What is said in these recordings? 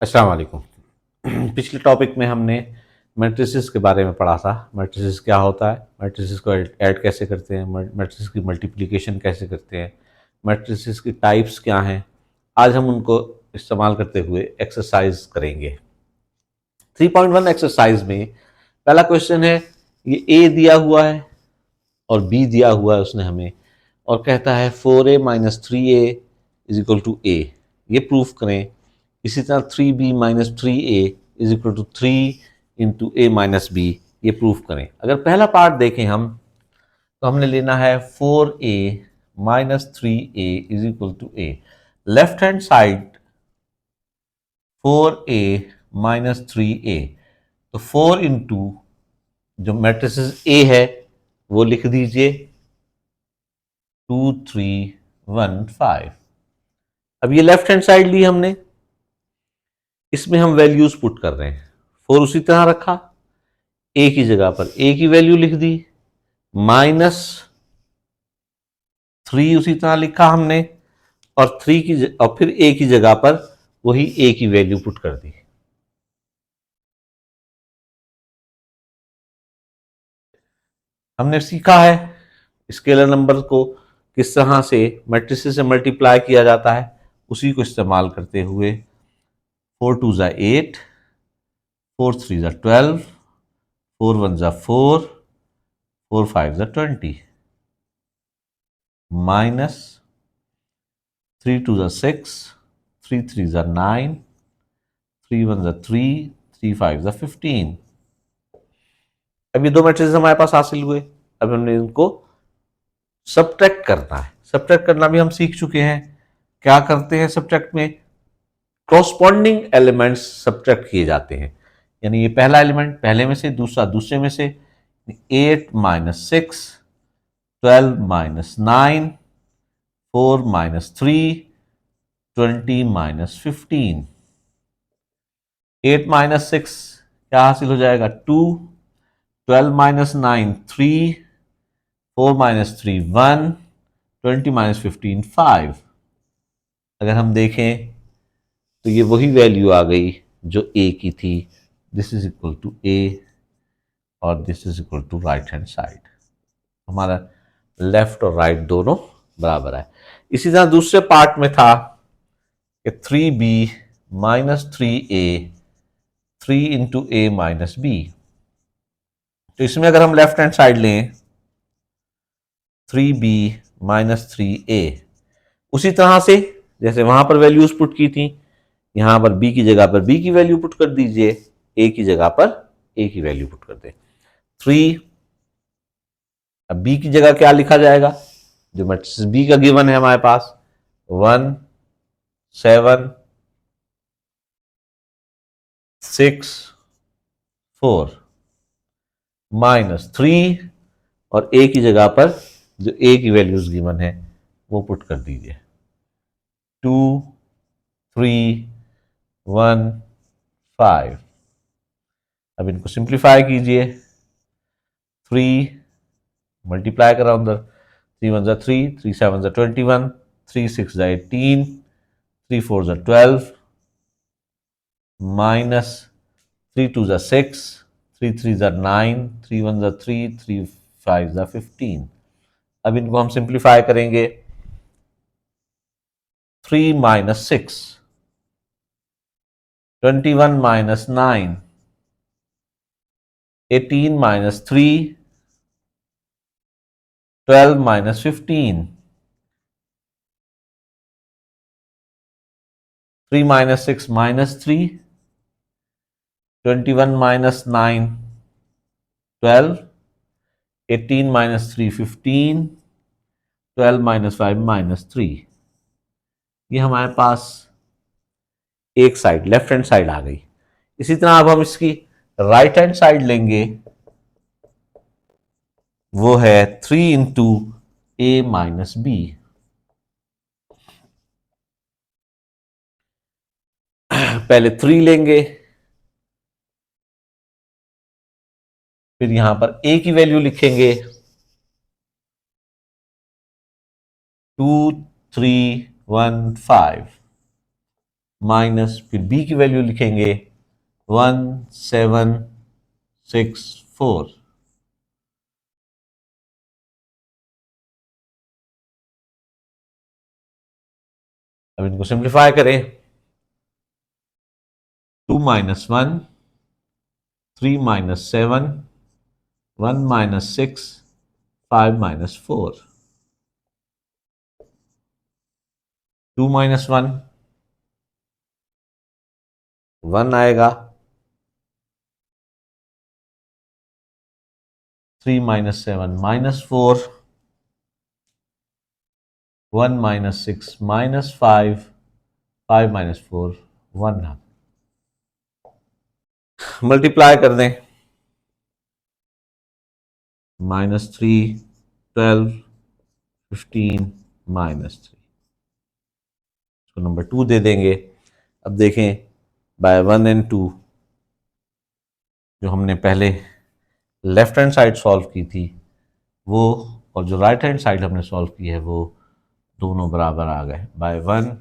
अस्सलाम वालेकुम। पिछले टॉपिक में हमने मैट्रिसेस के बारे में पढ़ा था। मैट्रिसेस क्या होता है, मैट्रिसेस को ऐड कैसे करते हैं, मैट्रिसेस की मल्टीप्लिकेशन कैसे करते हैं, मैट्रिसेस की टाइप्स क्या हैं। आज हम उनको इस्तेमाल करते हुए एक्सरसाइज करेंगे। 3.1 एक्सरसाइज में पहला क्वेश्चन है, ये ए दिया हुआ है और बी दिया हुआ है उसने हमें, और कहता है 4a-3a इज इक्वल टू ए, ये प्रूफ करें। इसी तरह 3b-3a is equal to 3 × a - b, ये प्रूफ करें। अगर पहला पार्ट देखें हम, तो हमने लेना है 4a-3a is equal to a। Left hand side 4a-3a, तो 4 इंटू जो मैट्रिसेस ए है वो लिख दीजिए 2 3 1 5। अब ये लेफ्ट हैंड साइड ली हमने, इसमें हम वैल्यूज पुट कर रहे हैं। 4 उसी तरह रखा, ए की जगह पर ए की वैल्यू लिख दी, -3 उसी तरह लिखा हमने, और 3 की और फिर ए की जगह पर वही ए की वैल्यू पुट कर दी। हमने सीखा है स्केलर नंबर को किस तरह से मैट्रिसेस से मल्टीप्लाई किया जाता है, उसी को इस्तेमाल करते हुए 4 2 ज़ा 8, 4 3 ज़ा 12, 4 1 ज़ा 4, 4 5 ज़ा 20, माइनस 3 2 ज़ा 6, 3 3 ज़ा 9, 3 1 ज़ा 3, 3 5 ज़ा 15। अब ये दो मैट्रिसेस हमारे पास हासिल हुए। अब हमने इनको सब्ट्रैक्ट करना है। सब्ट्रैक्ट करना भी हम सीख चुके हैं। क्या करते हैं सब्ट्रैक्ट में? कॉरस्पॉन्डिंग एलिमेंट्स सब्ट्रैक्ट किए जाते हैं। यानी ये पहला एलिमेंट पहले में से, दूसरा दूसरे में से। 8 - 6, 12 - 9, 4 - 3, 20 - 15। 8 - 6 क्या हासिल हो जाएगा? 2, 12 - 9 3, 4 - 3 1, 20 - 15 5। अगर हम देखें तो ये वही वैल्यू आ गई जो ए की थी। This is equal to A और this is equal to right hand side. हमारा लेफ्ट और राइट दोनों बराबर है। इसी तरह दूसरे पार्ट में था कि 3b-3a, 3 × a - b। तो इसमें अगर हम लेफ्ट हैंड साइड लें 3b-3a, उसी तरह से जैसे वहां पर वैल्यूज पुट की थी, यहां पर b की जगह पर b की वैल्यू पुट कर दीजिए, a की जगह पर a की वैल्यू पुट कर दें। 3, अब b की जगह क्या लिखा जाएगा? जो मैट्रिक्स b का गिवन है हमारे पास 1 7 6 4, -3, और a की जगह पर जो a की वैल्यूज गिवन है वो पुट कर दीजिए 2 3 1 5। अब इनको सिंप्लीफाई कीजिए। 3 मल्टीप्लाई करा अंदर, 3 1 ज़ा 3, 3 7 ज़ा 21, 3 6 ज़ा 18, 3 4 ज़ा 12, माइनस 3 2 ज़ा 6, 3 3 ज़ा 9, 3 1 ज़ा 3, 3 5 ज़ा 15। अब इनको हम सिंप्लीफाई करेंगे। 3 - 6, 21 - 9, 18 - 3, 12 - 15, 3 - 6 -3, 21 - 9 12, 18 - 3 15, 12 - 5 - 3। ये हमारे पास एक साइड लेफ्ट हैंड साइड आ गई। इसी तरह अब हम इसकी राइट हैंड साइड लेंगे, वो है 3 × a - b। पहले 3 लेंगे, फिर यहां पर a की वैल्यू लिखेंगे 2 3 1 5। माइनस फिर बी की वैल्यू लिखेंगे 1764। अब इनको सिंप्लीफाई करें, 2 minus 1, 3 minus 7, 1 minus 6, 5 minus 4। 2 minus 1 1 आएगा, 3 minus 7 minus 4, 1 minus 6 minus 5, 5 minus 4 1। Multiply कर दें, -3, 12, 15 -3, इसको नंबर 2 दे देंगे। अब देखें बाय 1 एंड 2 जो हमने पहले लेफ्ट हैंड साइड सॉल्व की थी वो, और जो राइट हैंड साइड हमने सॉल्व की है वो दोनों बराबर आ गए। By 1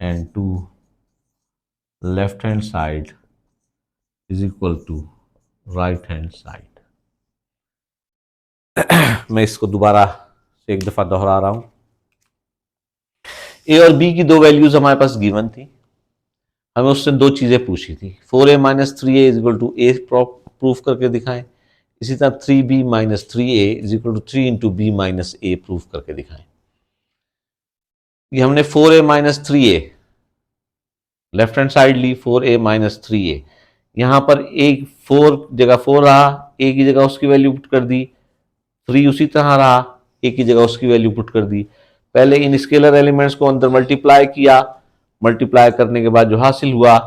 and 2 left hand side is equal to right hand side. मैं इसको दोबारा से एक दफा दोहरा रहा हूं। ए और बी की दो वैल्यूज हमारे पास गिवन थी, हमें उससे दो चीजें पूछी थी। 4a minus 3a is equal to a proof करके दिखाएं, इसी तरह 3b minus 3a is equal to 3 into b minus a proof करके दिखाएं। ये हमने 4a minus 3a left hand side ली, 4a माइनस 3a, यहां पर एक 4 जगह 4 रहा, a की जगह उसकी वैल्यू पुट कर दी, 3 उसी तरह रहा, a की जगह उसकी वैल्यू पुट कर दी। पहले इन स्केलर एलिमेंट्स को अंदर मल्टीप्लाई किया, मल्टीप्लाई करने के बाद जो हासिल हुआ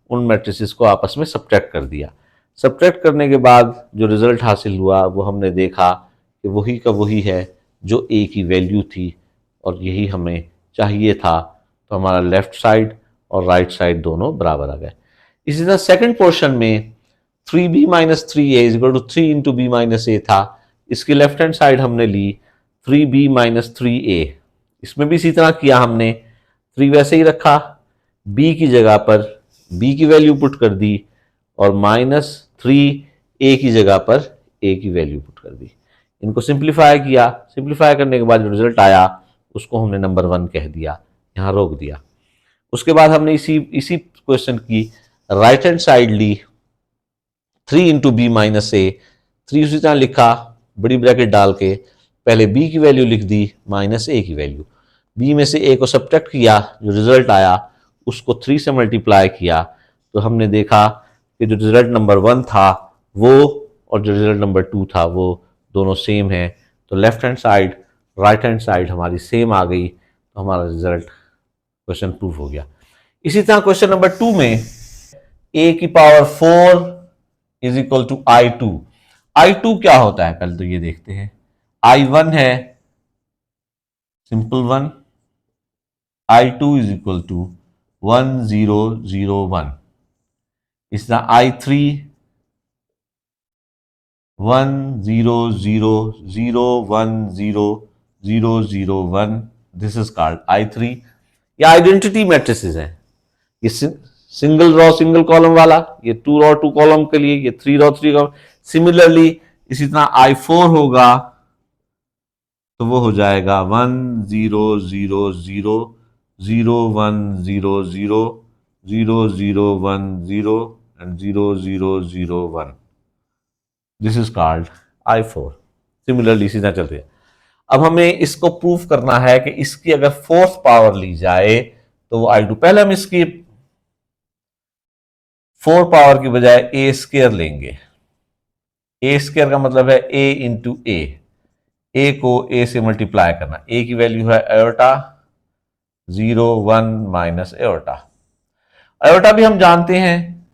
उन मैट्रिसेस को आपस में सब्ट्रैक्ट कर दिया। सब्ट्रैक्ट करने के बाद जो रिजल्ट हासिल हुआ वो हमने देखा कि वही का वही है जो ए की वैल्यू थी, और यही हमें चाहिए था। तो हमारा लेफ्ट साइड और राइट साइड दोनों बराबर आ गए। इसी तरह सेकंड पोर्शन में 3b minus 3a is equal to 3 into b minus a था, इसकी लेफ्ट हैंड साइड हमने ली 3b माइनस 3a, इसमें भी इसी तरह किया हमने, 3 वैसे ही रखा, b की जगह पर b की वैल्यू पुट कर दी, और -3 a की जगह पर a की वैल्यू पुट कर दी। इनको सिंप्लीफाई किया, सिंप्लीफाई करने के बाद जो रिजल्ट आया उसको हमने नंबर 1 कह दिया, यहाँ रोक दिया। उसके बाद हमने इसी क्वेश्चन की राइट हैंड साइड ली, 3 इंटू बी माइनस ए, 3 उसी तरह लिखा बड़ी ब्रैकेट डाल के, पहले b की वैल्यू लिख दी माइनस ए की वैल्यू, b में से a को सब्ट्रैक्ट किया, जो रिजल्ट आया उसको 3 से मल्टीप्लाई किया, तो हमने देखा कि जो रिजल्ट नंबर 1 था वो और जो रिजल्ट नंबर 2 था वो दोनों सेम है। तो left hand side right hand side हमारी सेम आ गई, तो हमारा रिजल्ट क्वेश्चन प्रूफ हो गया। इसी तरह क्वेश्चन नंबर 2 में a की power 4 is equal to i2। i2 क्या होता है पहले तो ये देखते हैं। i1 है simple 1, i2 is equal to 1001। इस तरह i3 1000100001, this is called i3। ये आइडेंटिटी मैट्रिसेस हैं, ये सिंगल रो सिंगल कॉलम वाला, ये 2 रो 2 कॉलम के लिए, ये 3 रो 3 कॉलम। सिमिलरली इसी तरह i4 होगा तो वो हो जाएगा 100001000010 and 0001, this is called i4। Similarly इसी तरह चलते हैं। अब हमें इसको प्रूफ करना है कि इसकी अगर फोर्थ पावर ली जाए तो वो i2, पहले हम इसकी 4 पावर की बजाय ए स्क्वायर लेंगे। ए स्क्वायर का मतलब है a इंटू ए को a से मल्टीप्लाई करना, a की वैल्यू है एयोटा 01 माइनस एयोटा। एयोटा भी हम जानते हैं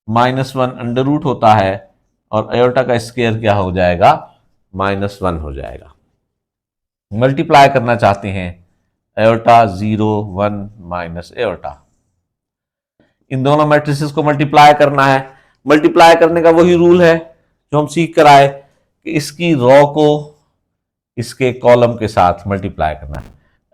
-1 अंडर रूट होता है, और एयोटा का स्क्वायर क्या हो जाएगा, -1 हो जाएगा। मल्टीप्लाई करना चाहते हैं एयोटा 01 माइनस एयोटा, इन दोनों मैट्रिसेस को मल्टीप्लाई करना है। मल्टीप्लाई करने का वही रूल है जो हम सीख कर आए कि इसकी रो को इसके कॉलम के साथ मल्टीप्लाई करना है।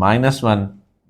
-1،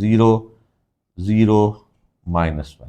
0 0 -1۔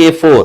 A4۔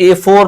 A4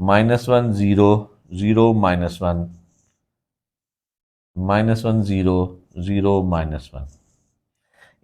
-1 0 0 -1 -1 0 0 -1،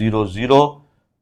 0 0،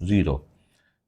0،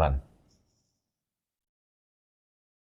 1۔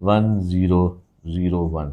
1 0 0 1،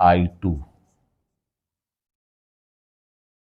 I2۔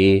A،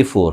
A4،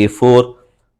A4،